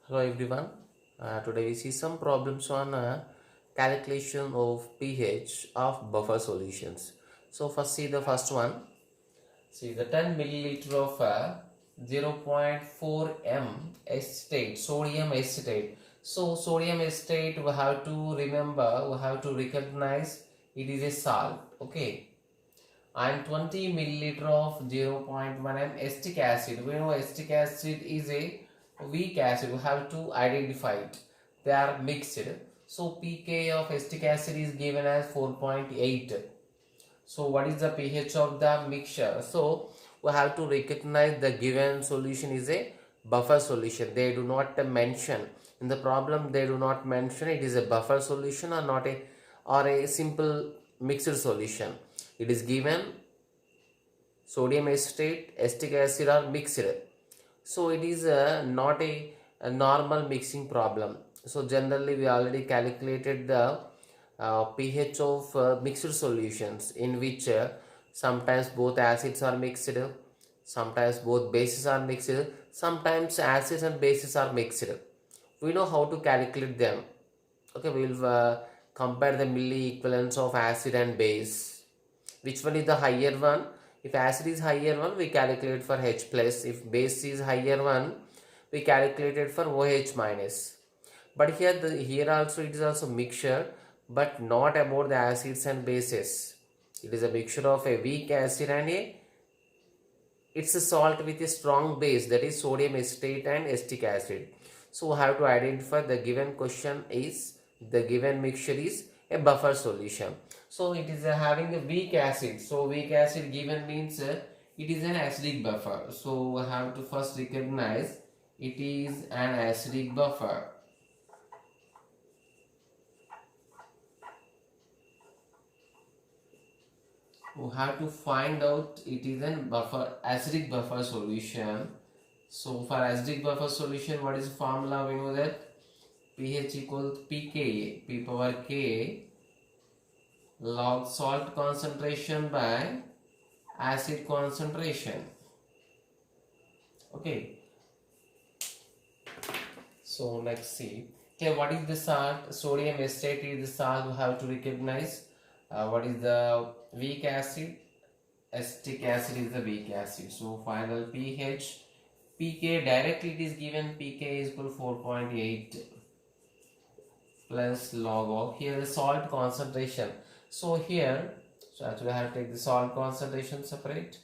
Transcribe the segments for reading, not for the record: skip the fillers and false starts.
Hello everyone. Today we see some problems on calculation of pH of buffer solutions. So first see the first one. See the 10 milliliter of zero point 0.4 m acetate, sodium acetate. So sodium acetate we have to remember, we have to recognize it is a salt. Okay. And 20 milliliter of zero point 0.1 m acetic acid. We know acetic acid is a weak acid. We have to identify it. They are mixed. So pK of acetic acid is given as 4.8. So what is the pH of the mixture? So we have to recognize the given solution is a buffer solution. They do not mention in the problem. They do not mention it is a buffer solution or not a simple mixed solution. It is given sodium acetate, acetic acid are mixed. So it is not a normal mixing problem. So generally we already calculated the pH of mixed solutions in which sometimes both acids are mixed, sometimes both bases are mixed, sometimes acids and bases are mixed. We know how to calculate them. Okay, we will compare the milli equivalents of acid and base. Which one is the higher one? If acid is higher one, we calculate for H plus. If base is higher one, we calculate it for OH minus. But here also it is also mixture, but not about the acids and bases. It is a mixture of a weak acid and it's a salt with a strong base, that is sodium acetate and acetic acid. So we have to identify the given question is the given mixture is a buffer solution. So it is having a weak acid. So weak acid given means it is an acidic buffer. So we have to first recognize it is an acidic buffer. We have to find out it is a acidic buffer solution. So for acidic buffer solution, what is the formula? We know that pH equals pKa, p power k log salt concentration by acid concentration. Okay. So next see. Okay, what is the salt? Sodium acetate is the salt. We have to recognize. What is the weak acid? Acetic acid is the weak acid. So final pH, pK directly it is given. pK is equal to 4.8 plus log of here the salt concentration. So here, so actually I have to take the salt concentration separate,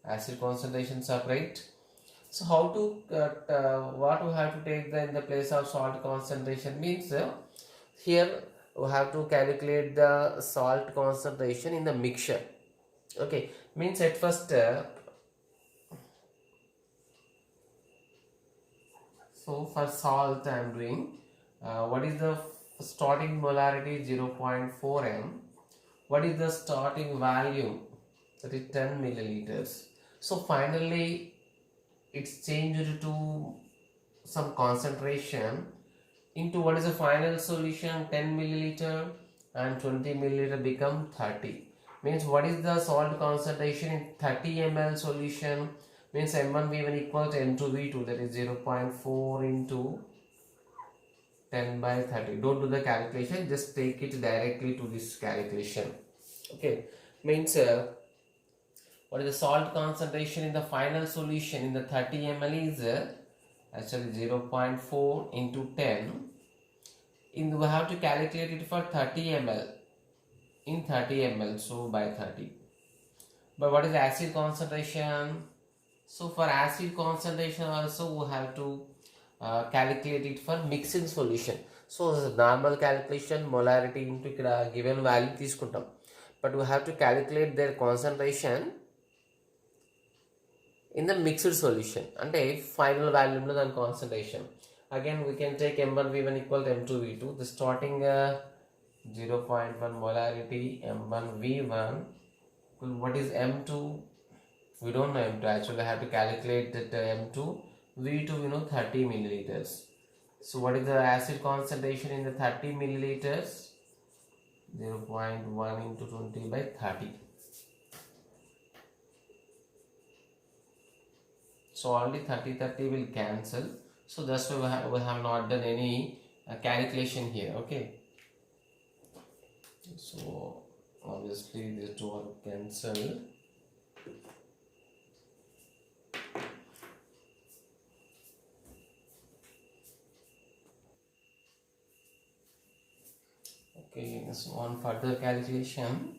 acid concentration separate. So how to what we have to take in the place of salt concentration means here we have to calculate the salt concentration in the mixture. Okay, means at first so for salt I am doing what is the starting molarity 0.4 m. What is the starting volume? That is 10 milliliters. So finally it's changed to some concentration into what is the final solution 10 milliliter and 20 milliliter become 30. Means what is the salt concentration in 30 ml solution? Means M1V1 equal to M2V2, that is 0.4 into 10 by 30. Don't do the calculation, just take it directly to this calculation. Okay, means what is the salt concentration in the final solution in the 30 ml is actually 0.4 into 10. We have to calculate it for 30 ml in 30 ml, so by 30. But what is acid concentration? So for acid concentration also we have to calculate it for mixing solution. So the normal calculation molarity into given value తీసుకుంటాం. But we have to calculate their concentration in the mixed solution అంటే final value లో దాని concentration. Again we can take M1V1 equal to M2V2. The starting 0.1 molarity M1V1. What is M2? We don't know M2. Actually I have to calculate that M2. V2 we know 30 milliliters. So what is the acid concentration in the 30 milliliters? 0.1 into 20 by 30. So only 30 will cancel. So that's why we have not done any calculation here. Okay, so obviously these two are cancelled. Okay, so on further calculation,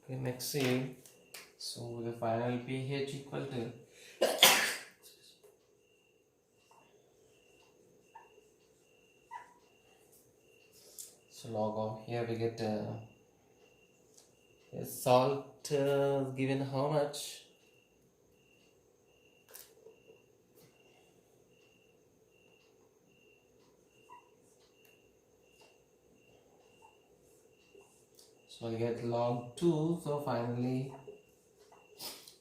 okay, next see, so the final pH equal to, so log of, here we get salt given how much? So we'll get log 2, so finally,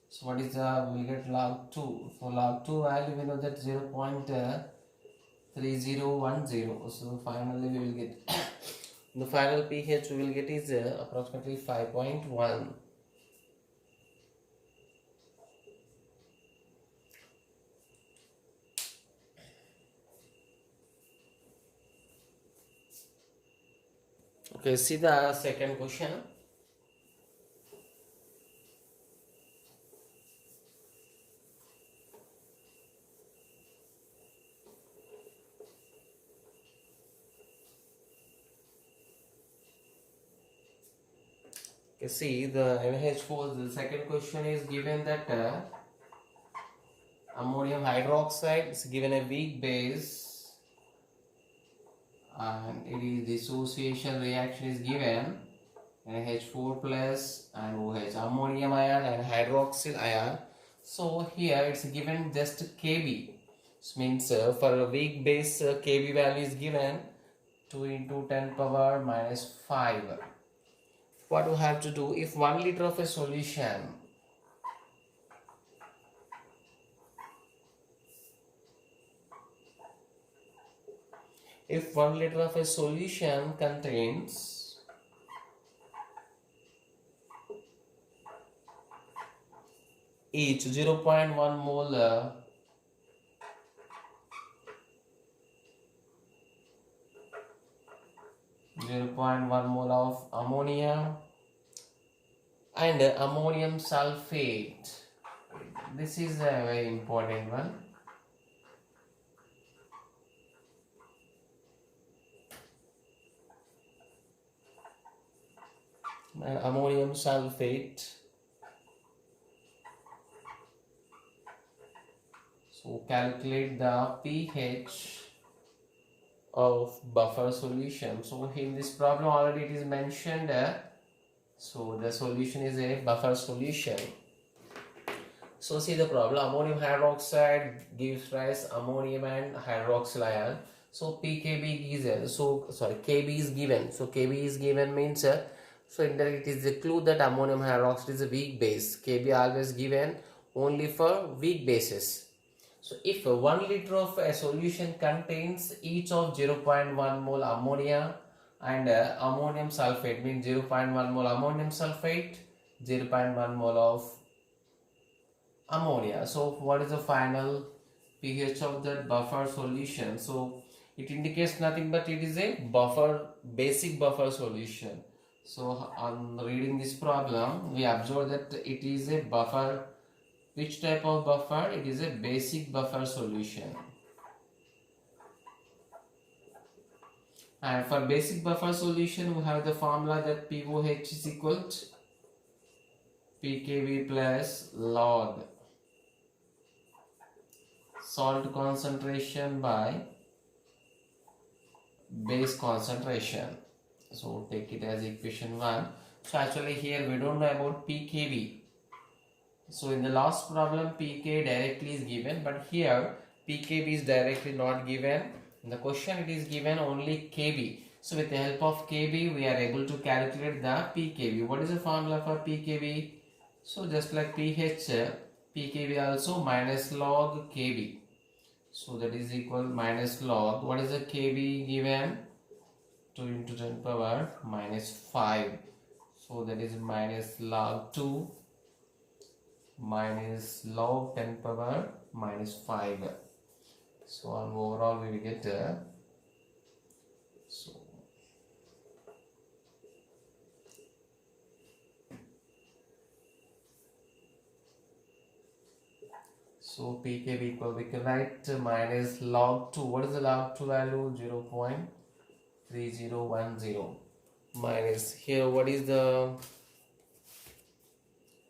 so what is the, we'll get log 2, so log 2 value we know that 0.3010, so finally we will get the final pH we will get is approximately 5.1. Okay, see the second question. Okay, see the NH4, the second question is given that ammonium hydroxide is given a weak base and it is dissociation reaction is given NH4 plus and OH, ammonium ion and hydroxyl ion. So here it's given just Kb. This means for a weak base Kb value is given 2 into 10 power minus 5. What we have to do, if 1 liter of a solution contains each 0.1 mole of ammonia and ammonium sulfate. This is a very important one. Ammonium sulfate. So calculate the pH of buffer solution. So in this problem already it is mentioned. So the solution is a buffer solution. So see the problem, ammonium hydroxide gives rise ammonium and hydroxyl ion. So pKb is Kb is given. So Kb is given means so indirectly it is a clue that ammonium hydroxide is a weak base. Kb always given only for weak bases. So if 1 liter of a solution contains each of 0.1 mole ammonia and ammonium sulfate, means 0.1 mole ammonium sulfate, 0.1 mole of ammonia. So what is the final pH of that buffer solution? So it indicates nothing but it is a buffer, basic buffer solution. So on reading this problem we observe that it is a buffer. Which type of buffer? It is a basic buffer solution. And for basic buffer solution we have the formula that POH is equal to pKb plus log salt concentration by base concentration. So take it as equation 1. So actually here we don't know about pKb. So in the last problem pK directly is given, but here pKb is directly not given. In the question it is given only Kb. So with the help of Kb we are able to calculate the pKb. What is the formula for pKb? So just like pH, pKb also minus log Kb. So that is equal minus log. What is the Kb given? 2 into 10 power minus 5. So that is minus log 2 minus log 10 power minus 5. So on overall we will get so pkb equal, we can write minus log 2. What is the log 2 value? 0.3010 minus here what is the,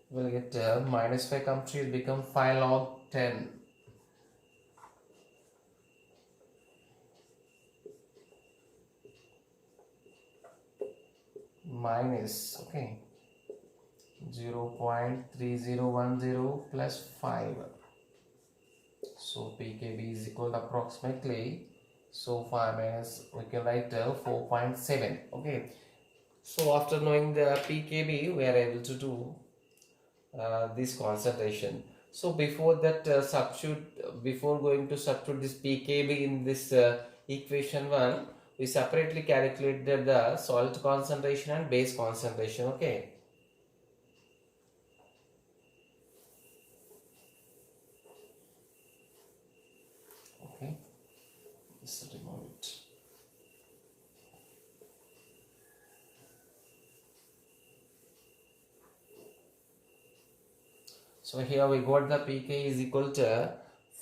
we'll get minus 5 comes to, it become 5 log 10 minus, okay, 0.3010 plus 5. So pkb is equal to approximately, so 5 minus, we can write 4.7. okay. So after knowing the pkb, we are able to do this concentration. So before that before going to substitute this pkb in this equation 1, we separately calculated the salt concentration and base concentration. Okay. Okay. Just remove it. So here we got the pK is equal to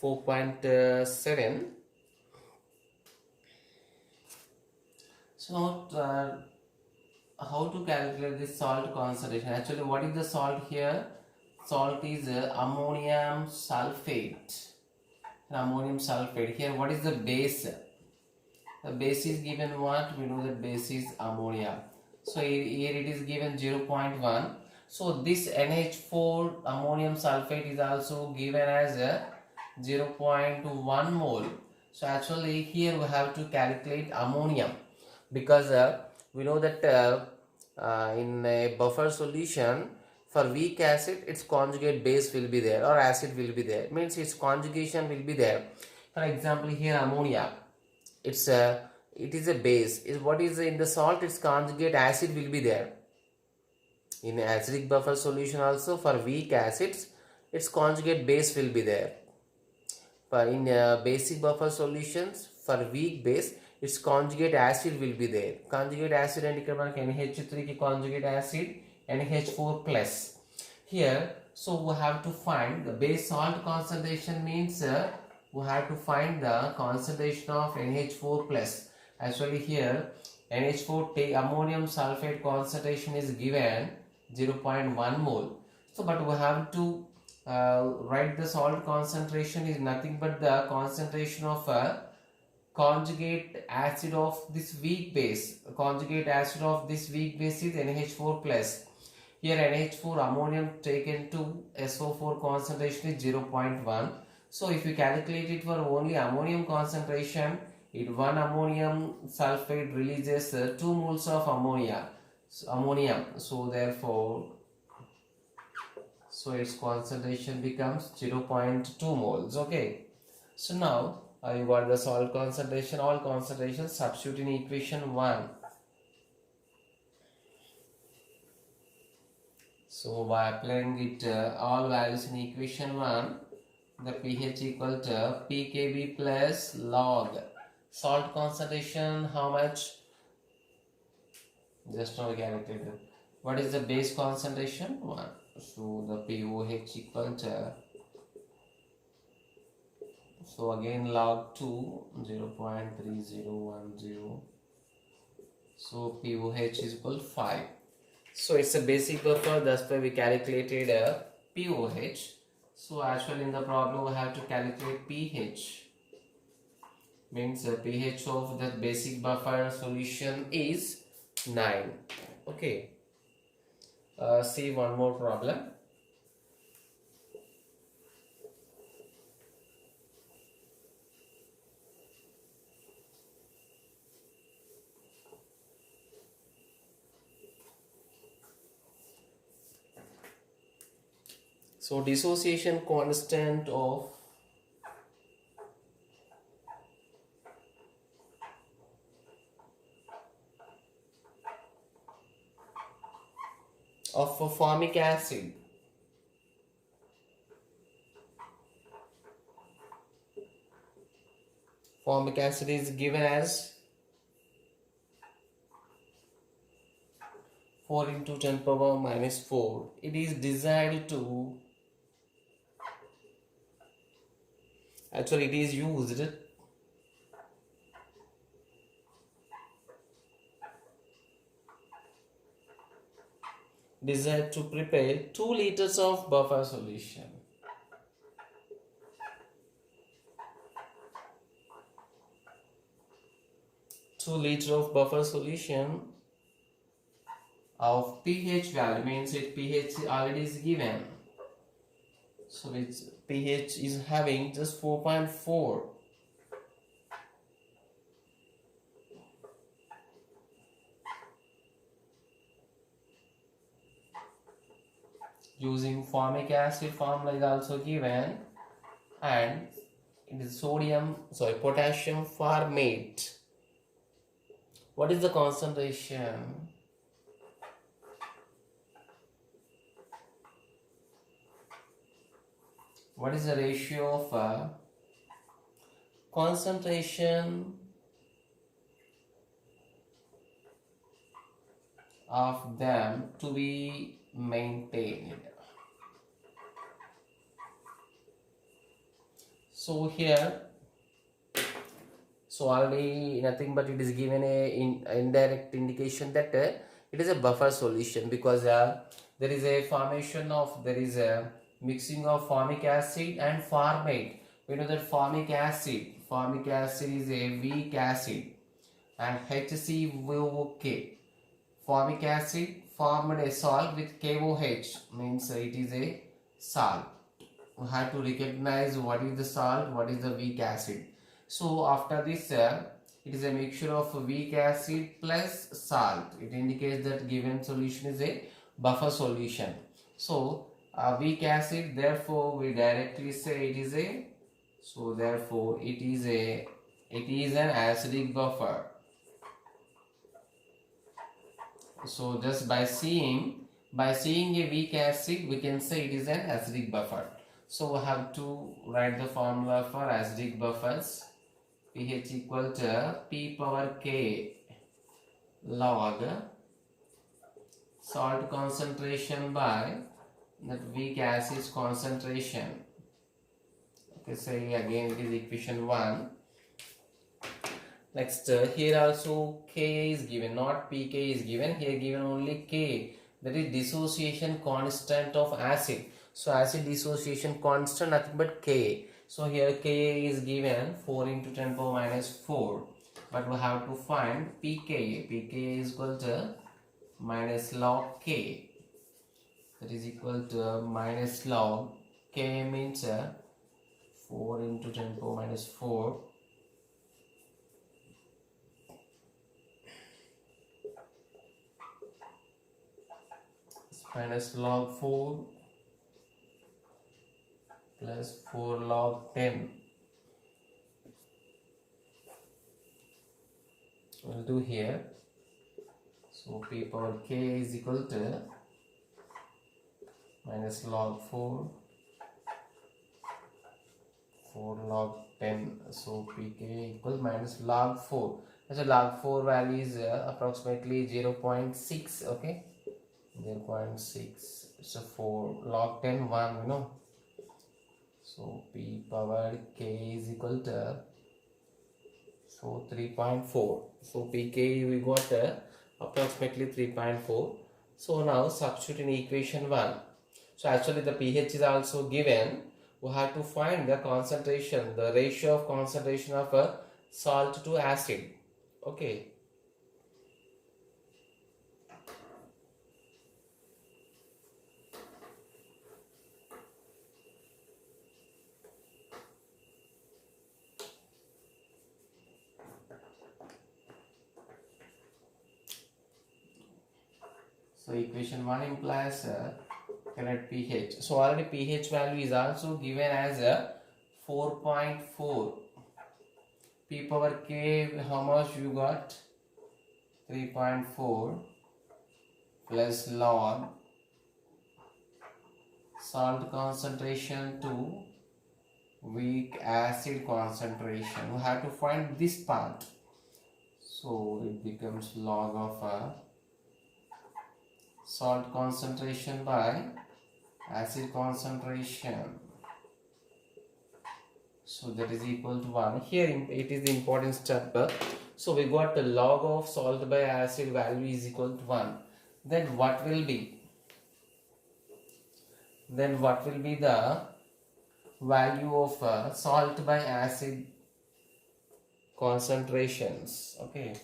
4.7. So now how to calculate the salt concentration? Actually, what is the salt here? Salt is ammonium sulfate. Ammonium sulfate. Here what is the base? The base is given what? We know that base is ammonia. So here it is given 0.1. So this NH4 ammonium sulfate is also given as a 0.1 mole. So actually here we have to calculate ammonium, because we know that in a buffer solution, for weak acid its conjugate base will be there or acid will be there, means its conjugation will be there. For example, here ammonia, it is a base. What is in the salt? Its conjugate acid will be there. In acidic buffer solution also, for weak acids its conjugate base will be there. For in basic buffer solutions, for weak base its conjugate acid will be there. Conjugate acid and NH3 ki conjugate acid NH4 plus. Here, so we have to find the base salt concentration, means we have to find the concentration of NH4 plus. Actually here NH4 ammonium sulfate concentration is given 0.1 mole. So but we have to write the salt concentration is nothing but the concentration of conjugate acid of this weak base. Conjugate acid of this weak base is NH4 plus. Here NH4 ammonium taken to SO4 concentration is 0.1. So if you calculate it for only ammonium concentration, it 1 ammonium sulfate releases 2 moles of ammonium. So therefore, so its concentration becomes 0.2 moles. Okay. So now you got the salt concentration, all concentrations, substitute in equation 1. So by applying it all values in equation 1, the pH equal to pKb plus log salt concentration. How much? Just now we calculated. What is the base concentration? 1. So the pOH equal to, so again log 2 0.3010. So pOH is equal to 5. So it's a basic buffer, that's why we calculated a pOH. So actually in the problem we have to calculate pH. Means the pH of the basic buffer solution is 9. Okay. See one more problem. So dissociation constant of of a formic acid. Formic acid is given as 4 into 10 power minus 4. It is desired to, actually it is used desired to prepare 2 liters of buffer solution. 2 liters of buffer solution of pH value, means it pH already is given. So its pH is having just 4.4. Using formic acid formula is also given, and it is potassium formate. What is the concentration? What is the ratio of concentration of them to be maintained? So here, so already nothing but it is given a indirect indication that it is a buffer solution, because there is a formation of, there is a mixing of formic acid and formate. We know that formic acid is a weak acid, and HCOK, formic acid formed a salt with KOH, means it is a salt. We have to recognize what is the salt, what is the weak acid. So after this, it is a mixture of weak acid plus salt. It indicates that given solution is a buffer solution. So weak acid, therefore we directly say it is a, so therefore it is an acidic buffer. So just by seeing a weak acid, we can say it is an acidic buffer. So we have to write the formula for acidic buffers. pH equal to P power K log salt concentration by that weak acid's concentration. Okay, say again it is equation 1. Next, here also K is given, not pK is given. Here given only K, that is dissociation constant of acid. So acid dissociation constant, nothing but K. So here Ka is given 4 into 10 power minus 4. But we have to find pK. pK is equal to minus log K. That is equal to minus log K, means 4 into 10 power minus 4. Minus log 4 plus 4 log 10. We'll do here. So P power K is equal to minus log 4 log 10. So pK equals minus log 4. So log 4 value is approximately 0.6. Okay, 0.6. So 4 log 10 1, you know. So P power K is equal to 3.4. So pK we got approximately 3.4. So now substitute in equation 1. So actually the pH is also given. We have to find the concentration, the ratio of concentration of a salt to acid. Okay. So equation 1 implies correct pH. So already pH value is also given as a 4.4. P power K, how much you got? 3.4 plus log salt concentration to weak acid concentration. We have to find this part. So it becomes log of salt concentration by acid concentration. So that is equal to 1. Here it is the important step. So we got the log of salt by acid value is equal to 1. Then what will be? Then what will be the value of salt by acid concentrations? Okay.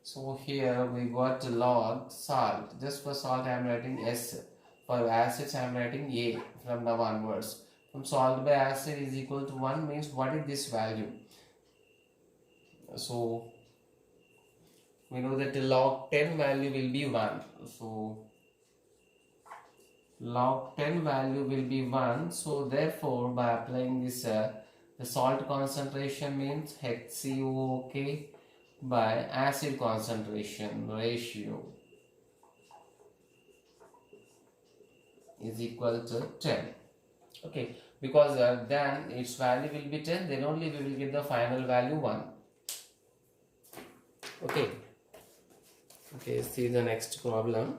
So here we got log salt. Just for salt I am writing S. For acids I am writing A from now onwards. From salt by acid is equal to 1 means what is this value? So we know that the log 10 value will be 1. So log 10 value will be 1. So therefore by applying this the salt concentration means HCOK by acid concentration ratio is equal to 10. Okay, because then its value will be 10, then only we will get the final value 1. Okay. Okay, see the next problem.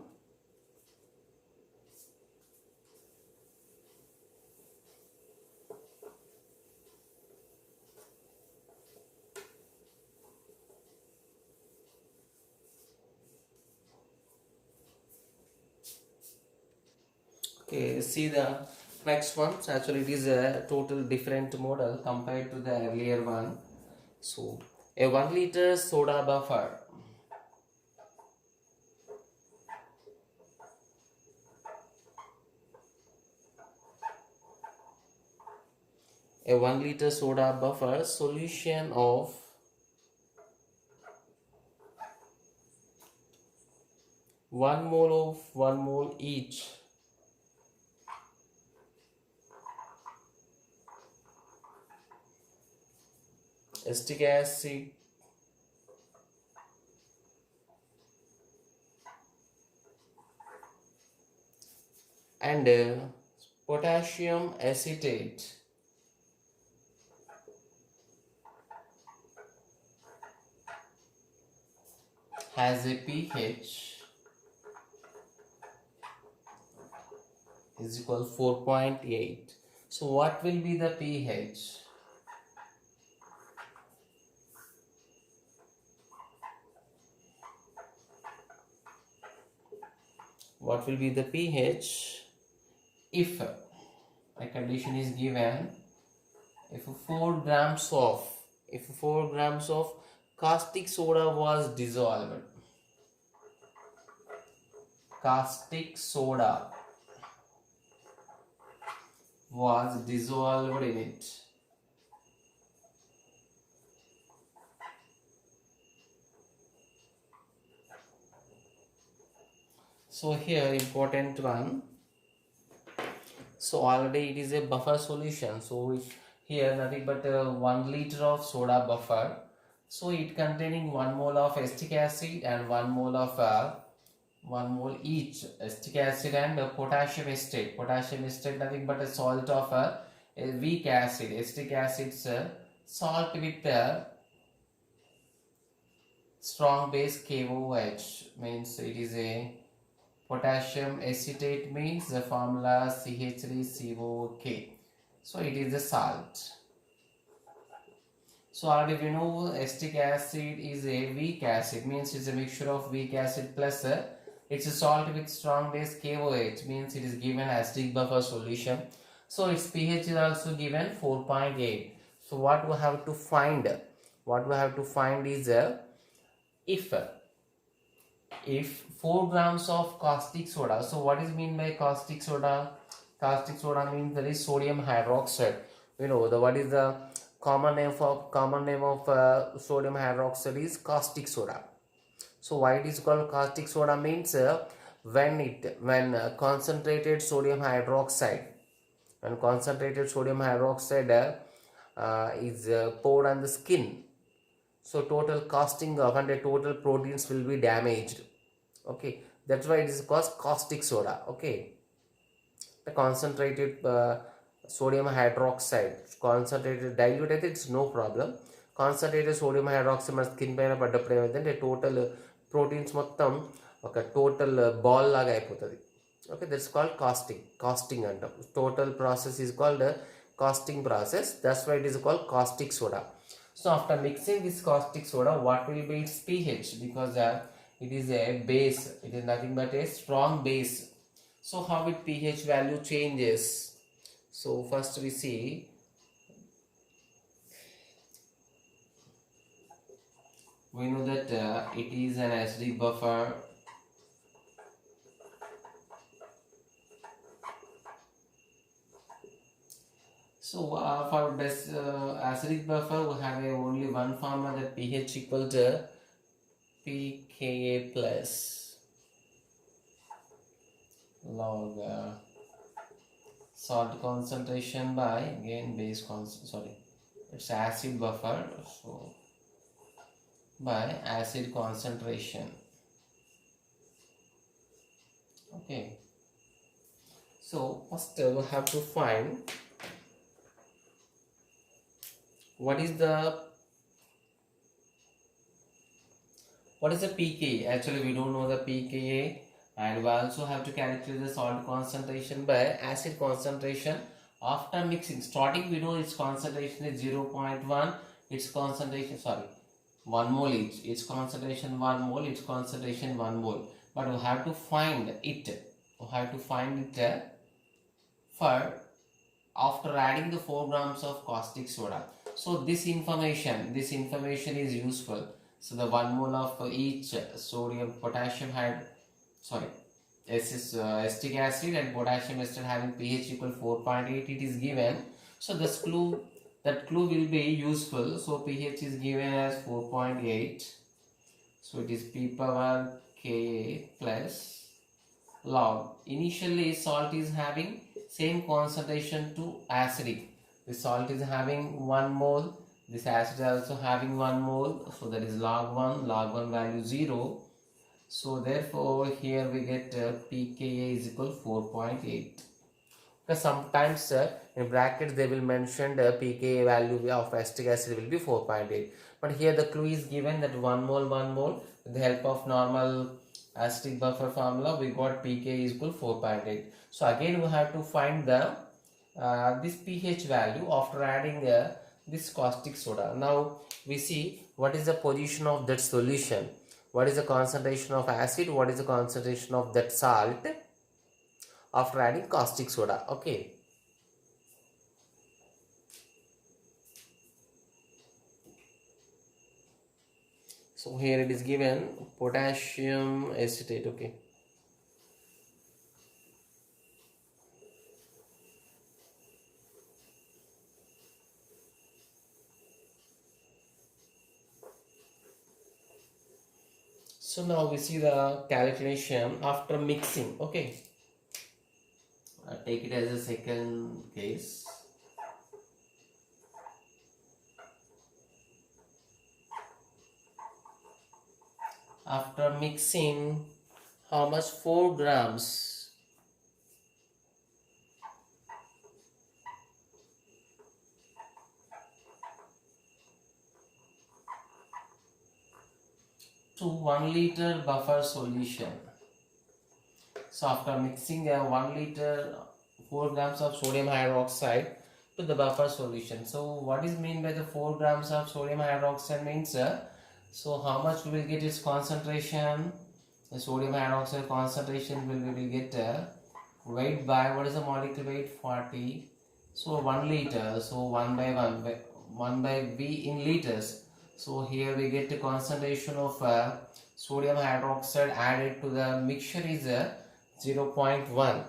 Okay, see the next one. So actually it is a total different model compared to the earlier one. So a 1 liter soda buffer. A 1 liter soda buffer solution of 1 mole of 1 mole each acetic acid and potassium acetate has a pH is equal 4.8. So what will be the pH? What will be the pH if a condition is given if 4 grams of caustic soda was dissolved? Caustic soda was dissolved in it. So here important one. So already it is a buffer solution. So here nothing but 1 liter of soda buffer. So it containing 1 mole of acetic acid and 1 mole of 1 mole each acetic acid and potassium acetate. Potassium acetate nothing but a salt of a weak acid. Acetic acid salt with a strong base KOH means it is a potassium acetate means the formula CH3COK. So it is a salt. So already we know acetic acid is a weak acid means it's a mixture of weak acid plus it's a salt with strong base KOH means it is given acetic buffer solution. So its pH is also given 4.8. So what we have to find? What we have to find is if 4 grams of caustic soda. So what is mean by caustic soda? Caustic soda means there is sodium hydroxide. You know the what is the common name of sodium hydroxide is caustic soda. So why it is called caustic soda means when concentrated sodium hydroxide is poured on the skin, so total casting of and the total proteins will be damaged. Okay, that's why it is called caustic soda. Okay, the concentrated sodium hydroxide, concentrated dilute అయితే it's no problem. Concentrated sodium hydroxide మన skin పైన పడ్డప్పుడు ఏమైందంటే total proteins మొత్తం ఒక total ball లాగా అయిపోతుంది. Okay, that's called casting అంటాం. Total process is called casting process. That's why it is called caustic soda. So after mixing this caustic soda, what will be its pH? Because it is a base, it is nothing but a strong base. So how it pH value changes? So first we see, we know that it is an acidic buffer. So for this acidic buffer, we have only one formula, that pH equal to pKa plus log salt concentration by again base it's acid buffer, so by acid concentration. Okay, so first we have to find what is the pKa. Actually we don't know the pKa, and we also have to calculate the salt concentration by acid concentration after mixing. Starting we know its concentration is 0.1, its concentration 1 mole each, its concentration 1 mole, its concentration 1 mole, but we have to find it for after adding the 4 grams of caustic soda. So this information is useful. So the 1 mole of each sodium potassium acetic acid and potassium ester having pH equal 4.8, it is given. So that clue will be useful. So pH is given as 4.8. So it is P power Ka plus log. Initially salt is having same concentration to acidic. The salt is having 1 mole, this acid is also having 1 mole, so that is log 1 value 0. So therefore here we get pKa is equal 4.8. Because sometimes in brackets they will mention the pKa value of acetic acid will be 4.8, but here the clue is given that 1 mole with the help of normal acidic buffer formula we got pKa is equal 4.8. So again we have to find the this pH value after adding this caustic soda. Now we see what is the position of that solution, what is the concentration of acid, what is the concentration of that salt after adding caustic soda. Okay, so here it is given potassium acetate. Okay, so now we see the calculation after mixing. Okay, take it as a second case. After mixing, how much? 4 grams to 1 liter buffer solution. So after mixing 1 liter 4 grams of sodium hydroxide to the buffer solution. So what is mean by the 4 grams of sodium hydroxide means so how much we will get its concentration? The sodium hydroxide concentration we will get weight by, what is the molecular weight? 40. So 1 liter, so 1 by V in liters. So here we get the concentration of sodium hydroxide added to the mixture is 0.1.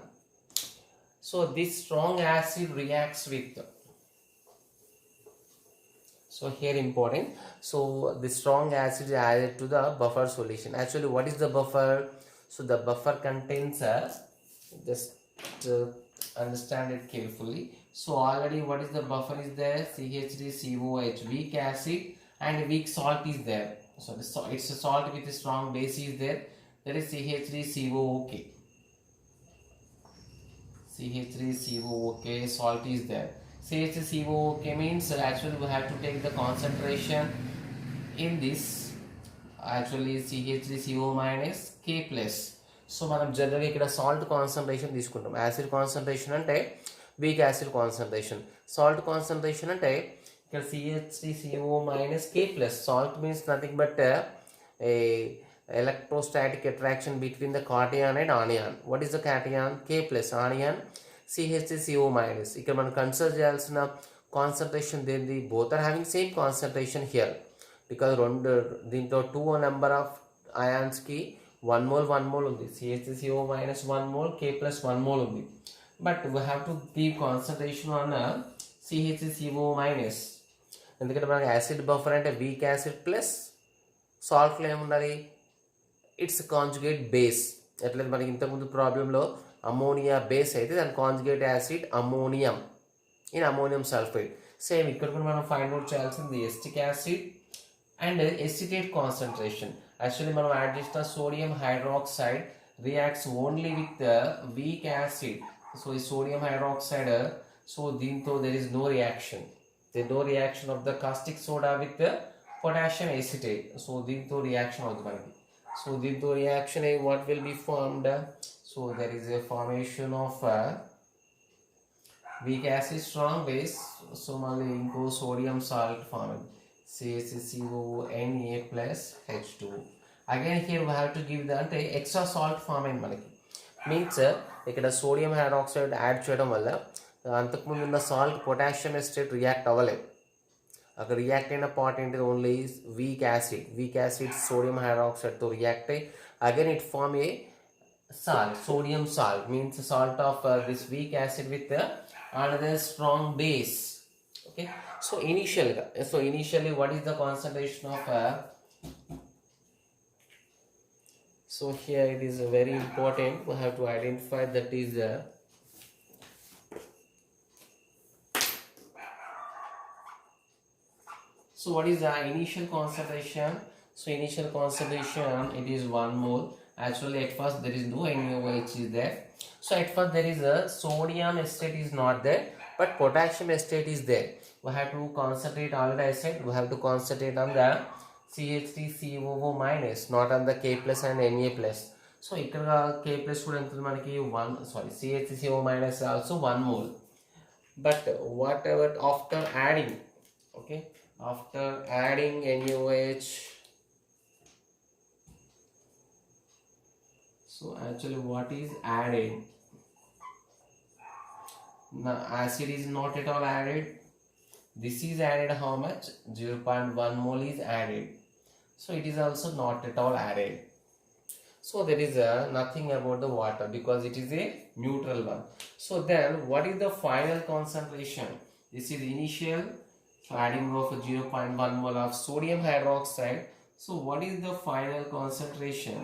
So this strong acid reacts with, so here important, so the strong acid is added to the buffer solution. Actually what is the buffer? So the buffer contains just understand it carefully. So already what is the buffer is there? CH3COH, weak acid and weak salt is there. So it's a salt with a strong base is there, that is CH3COOK. CH3CO, okay, salt is there. CH3CO, okay, means actually we have to take the concentration in this, actually CH3CO minus K plus. So మనం జనరల్గా ఇక్కడ salt concentration తీసుకుంటాం. Acid concentration అంటే weak acid concentration, salt concentration అంటే ఇక్కడ CH3CO minus K plus. Salt means nothing but a electrostatic attraction between the cation and anion. What is the cation? K plus. Anion CH3CO minus. ఇక్కడ మనం consider చేయాల్సిన concentration దేనిది? Both are having same concentration here, because రెండు దీంట్లో 2 number of అయాన్స్కి 1 mole ఉంది. CH3CO minus 1 mole, K plus 1 mole ఉంది. But we have to give concentration on CH3CO minus. ఎందుకంటే మనకి యాసిడ్ బఫర్ అంటే వీక్ యాసిడ్ ప్లస్ సాల్ట్లో ఏముండాలి? It's conjugate base. ఎట్లయితే మనకి ఇంతకుముందు ప్రాబ్లంలో అమోనియా బేస్ అయితే దాని conjugate acid ammonium in ammonium sulphide. Same ఇక్కడ కూడా మనం ఫైండ్ అవుట్ చేయాల్సింది acetic acid and acetate concentration. Actually మనం యాడ్ చేసిన sodium hydroxide reacts only with weak acid. So ఈ సోడియం హైడ్రాక్సైడ్, సో దీంతో there is no reaction. There no reaction of the caustic soda with the potassium acetate. So దీంతో reaction అవుతుంది మనకి. So దీంతో reaction what will be formed? So there is a formation of weak acid strong base. So మళ్ళీ ఇంకో sodium salt form CaCO Na plus H2. Again here we have to give the అంటే extra salt form అయింది మనకి. Means ఇక్కడ sodium hydroxide add చేయడం వల్ల అంతకుముందు ఉన్న సాల్ట్ పొటాషియం ఎస్టేట్ రియాక్ట్ అవ్వలేదు. అక్కడ రియాక్ట్ అయిన పార్ట్ ఏంటిది? ఓన్లీ వీక్ యాసిడ్ సోడియం హైడ్రాక్సైడ్తో రియాక్ట్ అయ్యి again it form a salt, sodium salt means salt of this weak acid with another strong base. Okay, so initially what is the concentration of so here it is very important, we have to identify that is so what is the initial concentration? So initial concentration it is 1 mole. Actually at first there is no NaOH is there. So at first there is a sodium acetate is not there, but potassium acetate is there. We have to concentrate already I said we have to concentrate on the CH3COO minus, not on the K plus and Na plus. So ఇక్కడ K plus కూడా ఎంత మనకి CH3CO minus also 1 mole. But whatever after adding, okay, after adding NaOH, so actually what is added? The acid is not at all added. This is added how much? 0.1 mole is added. So it is also not at all added. So there is nothing about the water because it is a neutral one. So then what is the final concentration? This is initial, so adding of 0.1 mole of sodium hydroxide. So what is the final concentration?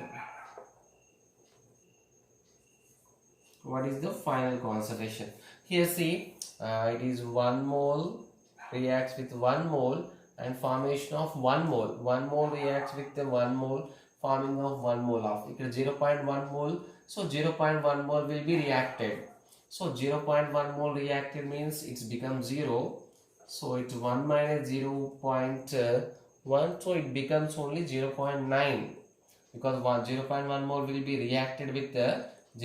What is the final concentration? Here see, it is 1 mole reacts with 1 mole and formation of 1 mole. 1 mole reacts with the 1 mole, forming of 1 mole of 0.1 mole. So 0.1 mole will be reacted. So 0.1 mole reacted means it's become 0. So it's 1 minus 0.1. So it becomes only 0.9 because 0.1 mole will be reacted with the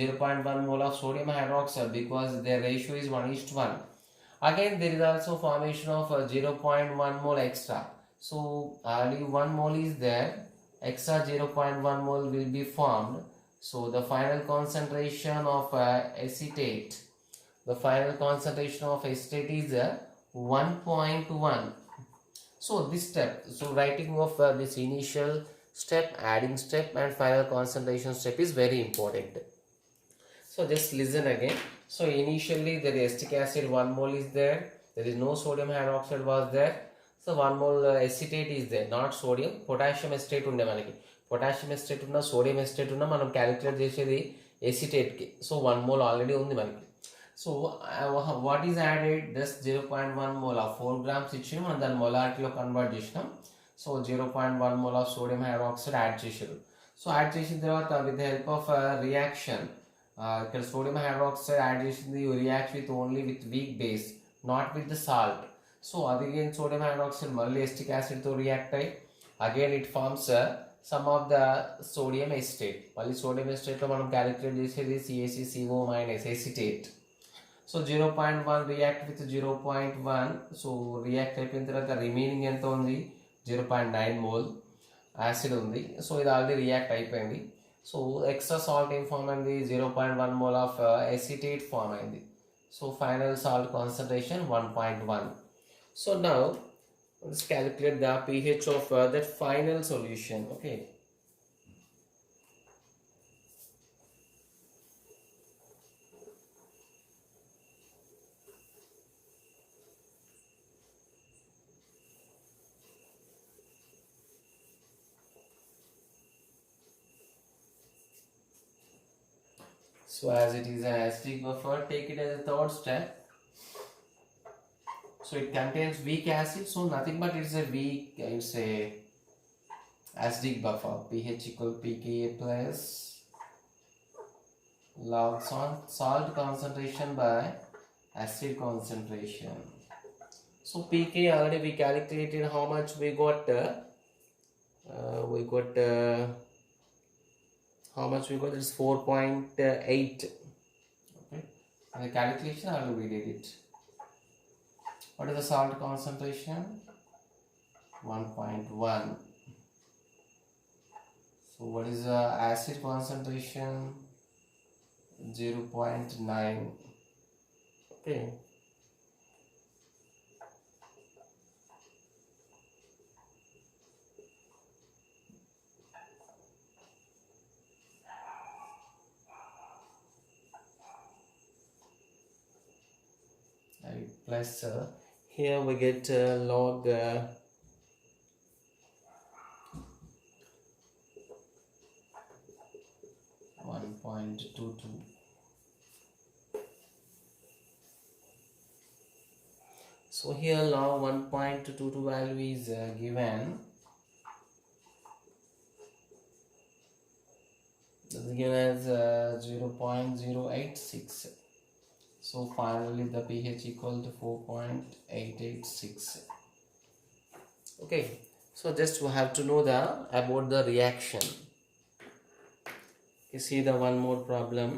0.1 mole of sodium hydroxide because their ratio is 1:1. Again there is also formation of 0.1 mole extra. So only 1 mole is there, extra 0.1 mole will be formed. So the final concentration of acetate, the final concentration of acetate is 1.1. So this step, so writing of this initial step, adding step and final concentration step is very important. So just listen again. So initially the acetic acid 1 mole is there. There is no sodium hydroxide was there. So 1 mole acetate is there, not sodium. Potassium acetate unde manaki. Potassium acetate unna sodium acetate unna manam calculate chesedi acetate ki. So 1 mole already undi manaki. So what is added? Just 0.1 mole of 4 grams ichinu man dan molarity lo convert chesinam. So 0.1 mole of sodium hydroxide add chesaru. So add chesin tarvata with the help of reaction Because sodium hydroxide add చేసింది react with only with weak base, not with the salt. So అది again sodium hydroxide మళ్ళీ acetic యాసిడ్తో react అయ్యి again it forms some of the sodium acetate. మళ్ళీ sodium ఎస్టేట్లో మనం calculate చేసేది CaCO minus acetate. So 0.1 react with 0.1. So react అయిపోయిన తర్వాత రిమైనింగ్ ఎంత ఉంది, 0.9 మోల్ యాసిడ్ ఉంది. సో ఇది ఆల్రెడీ రియాక్ట్ అయిపోయింది. సో ఎక్స్ట్రా సాల్ట్ ఏం ఫామ్ అయింది, 0.1 మోల్ ఆఫ్ ఎసిటేట్ ఫామ్ అయింది. So final salt concentration 1.1. So now let's calculate the pH of that final solution. Okay. So as it is an acidic buffer, take it as a third step. So it contains weak acid, so nothing but it's a weak, it's a acidic buffer. pH equal pKa plus logs on salt concentration by acid concentration. So pK already we calculated how much we got. How much we got? It's 4.8. Okay, and the calculation already we did it. What is the salt concentration? 1.1. So what is the acid concentration? 0.9. Okay. Plus here we get log 1.22. So here log 1.22 value is given. This is given as 0.086. So finally the pH equal to 4.886. Okay, so just we have to know about the reaction. You see the one more problem.